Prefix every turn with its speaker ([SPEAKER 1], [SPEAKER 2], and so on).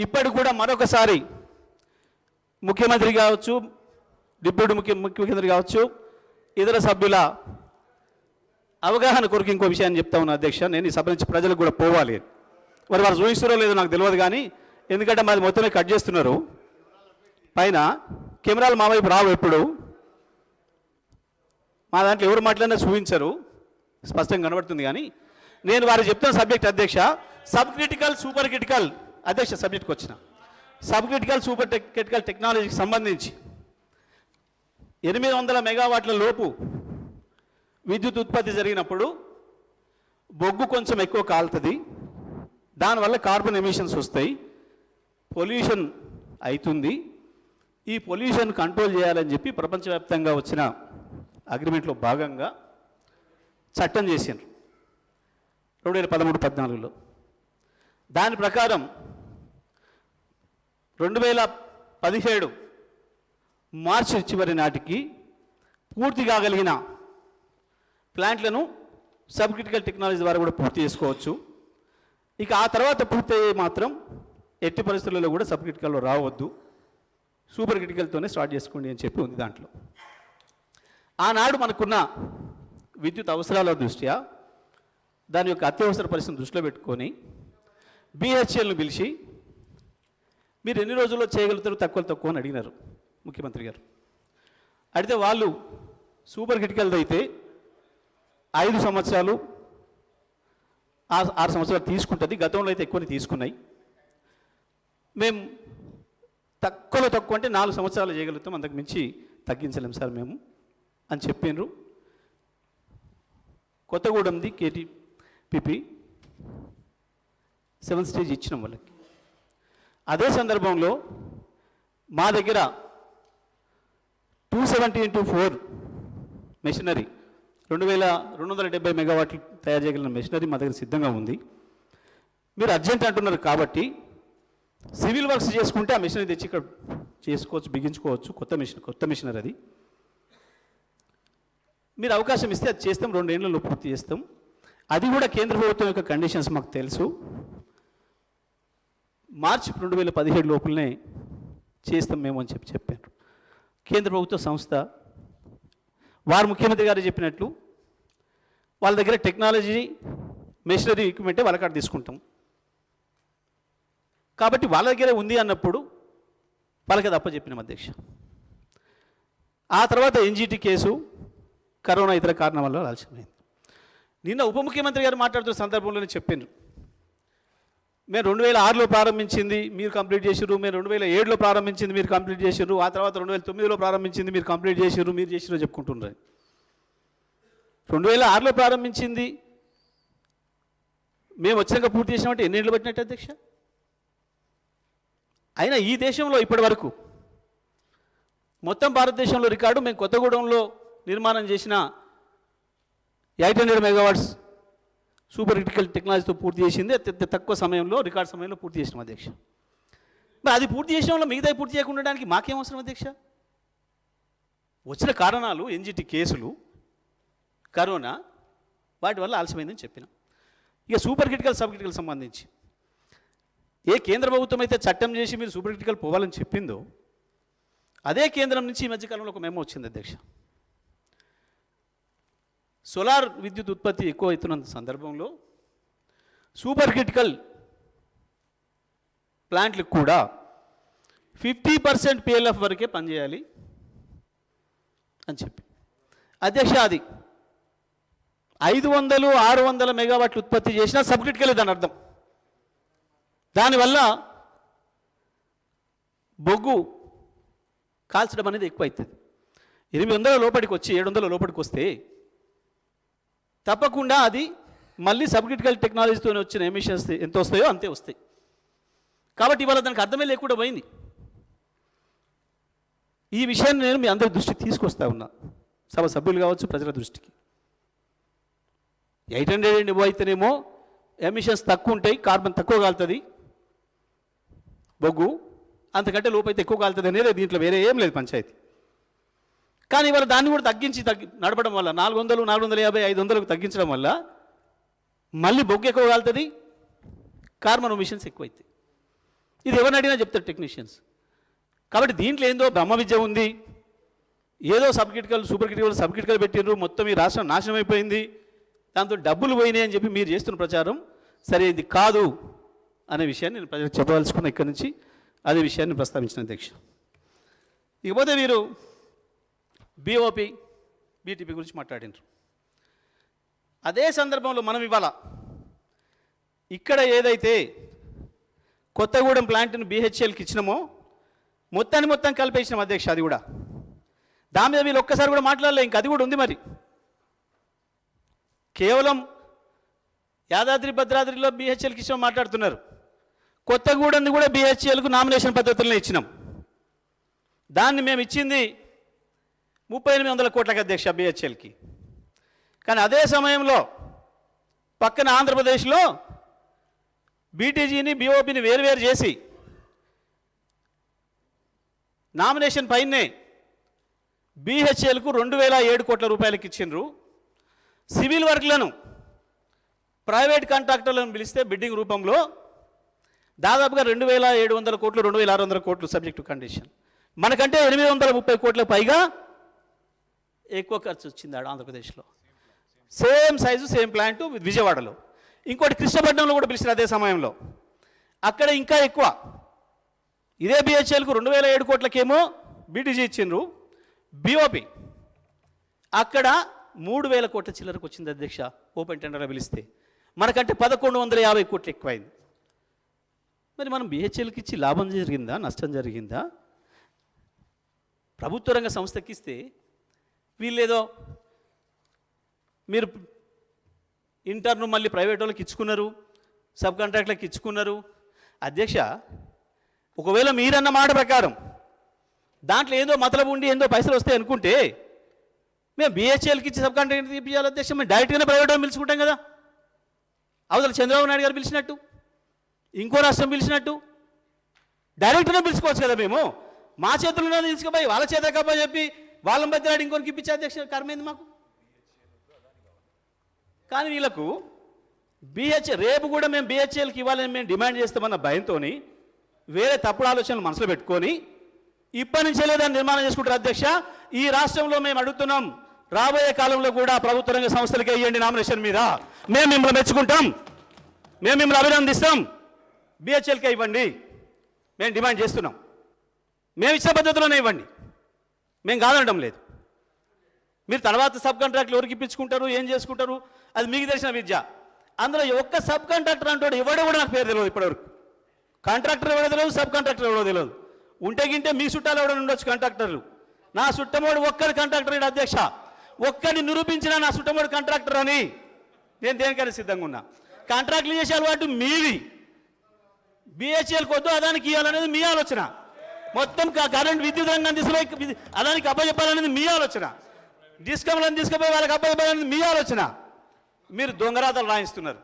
[SPEAKER 1] ఇప్పటికి కూడా మరొకసారి ముఖ్యమంత్రి కావచ్చు, డిప్యూటీ ముఖ్యమంత్రి కావచ్చు, ఇతర సభ్యుల అవగాహన కొరకు ఇంకో విషయాన్ని చెప్తా ఉన్నా అధ్యక్ష. నేను ఈ సభ నుంచి ప్రజలకు కూడా పోవాలి. మరి వారు చూపిస్తారో లేదో నాకు తెలియదు, కానీ ఎందుకంటే మాది మొత్తమే కట్ చేస్తున్నారు పైన. కెమెరాలు మా వైపు రావు, ఎప్పుడు మా దాంట్లో ఎవరు మాట్లాడినా చూపించరు, స్పష్టంగా కనబడుతుంది. కానీ నేను వారు చెప్తున్న సబ్జెక్ట్ అధ్యక్ష, సబ్ క్రిటికల్ సూపర్ క్రిటికల్ అధ్యక్ష సబ్జెక్ట్కి వచ్చిన సబ్ క్రిటికల్ సూపర్ క్రిటికల్ టెక్నాలజీకి సంబంధించి 800 మెగావాట్ల లోపు విద్యుత్ ఉత్పత్తి జరిగినప్పుడు బొగ్గు కొంచెం ఎక్కువ కాలుతుంది, దానివల్ల కార్బన్ ఎమిషన్స్ వస్తాయి, పొల్యూషన్ అవుతుంది. ఈ పొల్యూషన్ కంట్రోల్ చేయాలని చెప్పి ప్రపంచవ్యాప్తంగా వచ్చిన అగ్రిమెంట్లో భాగంగా చట్టం చేసిండ్రు 2013-14లో. దాని ప్రకారం 2017 మార్చి చివరి నాటికి పూర్తి కాగలిగిన ప్లాంట్లను సబ్ క్రిటికల్ టెక్నాలజీ ద్వారా కూడా పూర్తి చేసుకోవచ్చు. ఇక ఆ తర్వాత పూర్తి అయ్యే మాత్రం ఎట్టి పరిస్థితుల్లో కూడా సబ్ క్రిటికల్లో రావద్దు, సూపర్ క్రిటికల్తోనే స్టార్ట్ చేసుకోండి అని చెప్పి ఉంది దాంట్లో. ఆనాడు మనకున్న విద్యుత్ అవసరాల దృష్ట్యా దాని యొక్క అత్యవసర పరిస్థితిని దృష్టిలో పెట్టుకొని బిహెచ్ఎల్ను పిలిచి మీరు ఎన్ని రోజుల్లో చేయగలుగుతారు తక్కువ అని అడిగినారు ముఖ్యమంత్రి గారు. అడిగితే వాళ్ళు సూపర్ క్రిటికల్ది అయితే 5 సంవత్సరాలు 6 సంవత్సరాలు తీసుకుంటుంది, గతంలో అయితే ఎక్కువని తీసుకున్నాయి, మేము తక్కువ అంటే 4 సంవత్సరాలు చేయగలుగుతాం, అంతకు మించి తగ్గించలేం సార్ మేము అని చెప్పిండ్రు. కొత్తగూడెంది కేటీపీపీ 7th స్టేజ్ ఇచ్చినాం వాళ్ళకి. అదే సందర్భంలో మా దగ్గర 270x4 మెషినరీ 2270 మెగావాట్లు తయారు చేయగలిగిన మెషినరీ మా దగ్గర సిద్ధంగా ఉంది. మీరు అర్జెంట్ అంటున్నారు కాబట్టి సివిల్ వర్క్స్ చేసుకుంటే ఆ మెషినరీ తెచ్చి ఇక్కడ చేసుకోవచ్చు, బిగించుకోవచ్చు. కొత్త మెషినరీ అది. మీరు అవకాశం ఇస్తే అది చేస్తాం, 2 ఏళ్లలో పూర్తి చేస్తాం. అది కూడా కేంద్ర ప్రభుత్వం యొక్క కండిషన్స్ మాకు తెలుసు. మార్చి 2017 లోపలనే చేస్తాం మేము అని చెప్పారు కేంద్ర ప్రభుత్వ సంస్థ. వారు ముఖ్యమంత్రి గారు చెప్పినట్లు వాళ్ళ దగ్గర టెక్నాలజీ మెషినరీ ఎక్విప్మెంటే వాళ్ళ కాడ తీసుకుంటాం కాబట్టి వాళ్ళ దగ్గరే ఉంది అన్నప్పుడు వాళ్ళకి అది అప్పచెప్పినాం అధ్యక్ష. ఆ తర్వాత ఎన్జిటి కేసు, కరోనా ఇతర కారణం వల్ల ఆలస్యమైంది. నిన్న ఉప ముఖ్యమంత్రి గారు మాట్లాడుతున్న సందర్భంలోనే చెప్పిండ్రు, మేము 2006లో ప్రారంభించింది మీరు కంప్లీట్ చేసిర్రు, మేము 2007లో ప్రారంభించింది మీరు కంప్లీట్ చేసిర్రు, ఆ తర్వాత 2009లో ప్రారంభించింది మీరు కంప్లీట్ చేసిర్రు, మీరు చేసిర్రు చెప్పుకుంటున్నారు. 2006లో ప్రారంభించింది మేము వచ్చాక పూర్తి చేసినామంటే ఎన్ని ఏళ్ళు పట్టినట్టు అధ్యక్ష? అయినా ఈ దేశంలో ఇప్పటి వరకు మొత్తం భారతదేశంలో రికార్డు మేము కొత్తగూడెంలో నిర్మాణం చేసిన 800 మెగావాట్స్ సూపర్ క్రిటికల్ టెక్నాలజీతో పూర్తి చేసింది అత్యంత తక్కువ సమయంలో, రికార్డ్ సమయంలో పూర్తి చేసినాం అధ్యక్ష. మరి అది పూర్తి చేసిన మిగతా పూర్తి చేయకుండా ఉండడానికి మాకేం అవసరం అధ్యక్ష? వచ్చిన కారణాలు ఎన్జిటి కేసులు, కరోనా, వాటి వల్ల ఆలస్యమైందని చెప్పినాం. ఇక సూపర్ క్రిటికల్ సబ్ క్రిటికల్ సంబంధించి ఏ కేంద్ర ప్రభుత్వం అయితే చట్టం చేసి మీరు సూపర్ క్రిటికల్ పోవాలని చెప్పిందో అదే కేంద్రం నుంచి ఈ మధ్యకాలంలో ఒక మెమో వచ్చింది అధ్యక్ష. సోలార్ విద్యుత్ ఉత్పత్తి ఎక్కువ అవుతున్న సందర్భంలో సూపర్ క్రిటికల్ ప్లాంట్లకు కూడా 50% పిఎల్ఎఫ్ వరకే పనిచేయాలి అని చెప్పి అధ్యక్ష, అది 500-600 మెగావాట్లు ఉత్పత్తి చేసినా సబ్ క్రిటికల్ దాని అర్థం. దానివల్ల బొగ్గు కాల్చడం అనేది ఎక్కువ అవుతుంది. 800 లోపలికి వచ్చి 700 లోపలికి వస్తే తప్పకుండా అది మళ్ళీ సబ్ క్రిటికల్ టెక్నాలజీతో వచ్చిన ఎమిషన్స్ ఎంత వస్తాయో అంతే వస్తాయి. కాబట్టి ఇవాళ దానికి అర్థమే లేకుండా పోయింది. ఈ విషయాన్ని నేను మీ అందరి దృష్టికి తీసుకొస్తా ఉన్నా, సభ సభ్యులు కావచ్చు, ప్రజల దృష్టికి. 800 అయితేనేమో ఎమిషన్స్ తక్కువ ఉంటాయి, కార్బన్ తక్కువ కాలుతుంది బొగ్గు, అంతకంటే లోపైతే ఎక్కువ కాలుతుంది అనేది దీంట్లో వేరే ఏం లేదు పంచాయతీ. కానీ ఇవాళ దాన్ని కూడా తగ్గించి నడపడం వల్ల 400, 450, 500కు తగ్గించడం వల్ల మళ్ళీ బొగ్గు ఎక్కువ కాలుతుంది, కార్బన్ ఎమిషన్స్ ఎక్కువ అవుతాయి. ఇది ఎవరిని అడిగినా చెప్తారు టెక్నీషియన్స్. కాబట్టి దీంట్లో ఏందో బ్రహ్మ విద్య ఉంది, ఏదో sub critical super critical sub critical పెట్టిండ్రు, మొత్తం ఈ రాష్ట్రం నాశనం అయిపోయింది, దాంతో డబ్బులు పోయినాయి అని చెప్పి మీరు చేస్తున్న ప్రచారం సరైనది కాదు అనే విషయాన్ని నేను ప్రజలకు చెప్పవలసుకున్న ఇక్కడి నుంచి అదే విషయాన్ని ప్రస్తావించిన అధ్యక్ష. ఇకపోతే మీరు బీఓపీ బీటీపీ గురించి మాట్లాడినారు. అదే సందర్భంలో మనం ఇవాళ ఇక్కడ ఏదైతే కొత్తగూడెం ప్లాంట్ను బీహెచ్ఎల్కి ఇచ్చినామో మొత్తం కలిపేసినాం అధ్యక్ష. అది కూడా దాని మీద వీళ్ళు ఒక్కసారి కూడా మాట్లాడలే. ఇంక అది కూడా ఉంది. మరి కేవలం యాదాద్రి భద్రాద్రిలో బీహెచ్ఎల్కి ఇచ్చినాం మాట్లాడుతున్నారు. కొత్తగూడెంని కూడా బీహెచ్ఎల్కు నామినేషన్ పద్ధతులనే ఇచ్చినాం. దాన్ని మేము ఇచ్చింది 3800 కోట్లకి అధ్యక్ష బీహెచ్ఎల్కి. కానీ అదే సమయంలో పక్కన ఆంధ్రప్రదేశ్లో బీటీజీని బీఓపీని వేరువేరు చేసి నామినేషన్ పైనే బీహెచ్ఎల్కు 2007 కోట్ల రూపాయలకి ఇచ్చిండ్రు. సివిల్ వర్క్లను ప్రైవేట్ కాంట్రాక్టర్లను పిలిస్తే బిడ్డింగ్ రూపంలో దాదాపుగా 2700 కోట్లు 2600 కోట్లు సబ్జెక్టు కండిషన్. మనకంటే 830 కోట్లకు పైగా ఎక్కువ ఖర్చు వచ్చింది ఆంధ్రప్రదేశ్లో. సేమ్ సైజు సేమ్ ప్లాంటు విజయవాడలో. ఇంకోటి కృష్ణపట్నంలో కూడా పిలిచారు అదే సమయంలో. అక్కడ ఇంకా ఎక్కువ. ఇదే బీహెచ్ఎల్కు 2007 కోట్లకేమో బీటీజీ ఇచ్చిండ్రు. బీఓపీ అక్కడ 3000 కోట్ల చిల్లరకు వచ్చింది అధ్యక్ష ఓపెన్ టెండర్గా పిలిస్తే. మనకంటే 1150 కోట్లు ఎక్కువైంది. మరి మనం బీహెచ్ఎల్కి ఇచ్చి లాభం జరిగిందా నష్టం జరిగిందా? ప్రభుత్వ రంగ సంస్థకి ఇస్తే వీళ్ళేదో మీరు ఇంటర్ను మళ్ళీ ప్రైవేట్ వాళ్ళకి ఇచ్చుకున్నారు, సబ్ కాంట్రాక్ట్లకు ఇచ్చుకున్నారు. అధ్యక్ష, ఒకవేళ మీరన్న మాట ప్రకారం దాంట్లో ఏదో మతలబు ఉండి ఏందో పైసలు వస్తాయి అనుకుంటే మేము బీహెచ్ఎల్కి ఇచ్చి సబ్ కాంట్రాక్ట్ తీపియాలి అధ్యక్ష. మేము డైరెక్ట్గానే ప్రైవేట్ వాళ్ళు పిలుచుకుంటాం కదా. అవతల చంద్రబాబు నాయుడు గారు పిలిచినట్టు, ఇంకో రాష్ట్రం పిలిచినట్టు డైరెక్ట్గా పిలుచుకోవచ్చు కదా. మేము మా చేతుల్లో తీసుకుపోయి వాళ్ళ చేత కప్ప చెప్పి వాళ్ళ మధ్య ఇంకొనికి ఇప్పించే అధ్యక్ష కర్మైంది మాకు. కానీ వీళ్ళకు రేపు కూడా మేము బీహెచ్ఎల్కి ఇవ్వాలని మేము డిమాండ్ చేస్తామన్న భయంతో వేరే తప్పుడు ఆలోచనలు మనసులో పెట్టుకొని ఇప్పటి నుంచే లేదని నిర్మాణం చేసుకుంటారు అధ్యక్ష. ఈ రాష్ట్రంలో మేము అడుగుతున్నాం, రాబోయే కాలంలో కూడా ప్రభుత్వ రంగ సంస్థలకే ఇవ్వండి నామినేషన్ మీద. మేము మిమ్మల్ని మెచ్చుకుంటాం, మేము మిమ్మల్ని అభినందిస్తాం, బీహెచ్ఎల్కే ఇవ్వండి మేము డిమాండ్ చేస్తున్నాం. మేము ఇచ్చిన పద్ధతిలోనే ఇవ్వండి, మేము కాదనడం లేదు. మీరు తర్వాత సబ్ కాంట్రాక్ట్లు ఎవరికి ఇప్పించుకుంటారు, ఏం చేసుకుంటారు, అది మీకు తెలిసిన విద్య. అందులో ఒక్క సబ్ కాంట్రాక్టర్ అంటాడు ఎవడో కూడా నాకు పేరు తెలియదు ఇప్పటివరకు. కాంట్రాక్టర్ ఎవడో తెలియదు, సబ్ కాంట్రాక్టర్ ఎవడో తెలియదు. ఉంటే గింటే మీ చుట్టాలు ఎవడో ఉండొచ్చు కాంట్రాక్టర్లు. నా చుట్టమోడు ఒక్కడి కాంట్రాక్టర్ అధ్యక్ష. ఒక్కడిని నిరూపించిన నా చుట్టమోడు కాంట్రాక్టర్ అని నేను దేనికైనా సిద్ధంగా ఉన్నా. కాంట్రాక్ట్లు చేసే అలవాటు మీది. బీహెచ్ఎల్కి వద్దు అదానికి ఇవ్వాలనేది మీ ఆలోచన. మొత్తం కరెంట్ విద్యుత్ రంగం తీసుకుపోయి అదానికి అప్పచెప్పాలనేది మీ ఆలోచన. డిస్కమ్లను తీసుకుపోయి వాళ్ళకి అప్పచెప్పాలనేది మీ ఆలోచన. మీరు దొంగరాతలు రాయిస్తున్నారు.